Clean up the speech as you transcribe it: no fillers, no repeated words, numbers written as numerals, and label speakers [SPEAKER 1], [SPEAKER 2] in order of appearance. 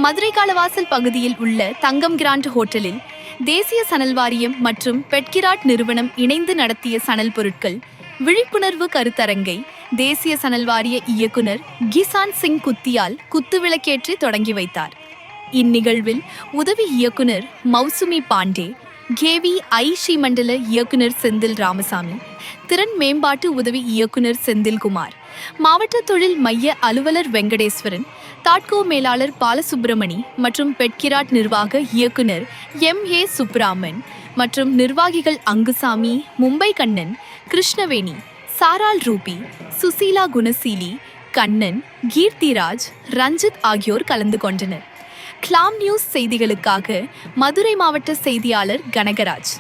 [SPEAKER 1] மதுரை காலவாசல் பகுதியில் உள்ள தங்கம் கிராண்ட் ஹோட்டலில் தேசிய சணல் வாரியம் மற்றும் பெட்கிராட் நிறுவனம் இணைந்து நடத்திய சணல் பொருட்கள் விழிப்புணர்வு கருத்தரங்கை தேசிய சணல் வாரிய இயக்குனர் கிசான் சிங் குத்தியால் குத்துவிளக்கேற்றி தொடங்கி வைத்தார். இந்நிகழ்வில் உதவி இயக்குனர் மௌசுமி பாண்டே, கேவி ஐஷி மண்டல இயக்குனர் செந்தில் ராமசாமி, திறன் மேம்பாட்டு உதவி இயக்குனர் செந்தில்குமார், மாவட்ட தொழில் மைய அலுவலர் வெங்கடேஸ்வரன், தாட்கோ மேலாளர் பாலசுப்பிரமணி மற்றும் பெட்கிராட் நிர்வாக இயக்குனர் MA சுப்ராமன் மற்றும் நிர்வாகிகள் அங்குசாமி, மும்பை கண்ணன், கிருஷ்ணவேணி, சாரால் ரூபி, சுசீலா குணசீலி, கண்ணன், கீர்த்திராஜ், ரஞ்சித் ஆகியோர் கலந்து கொண்டனர். கிளாம் நியூஸ் செய்திகளுக்காக மதுரை மாவட்ட செய்தியாளர் கனகராஜ்.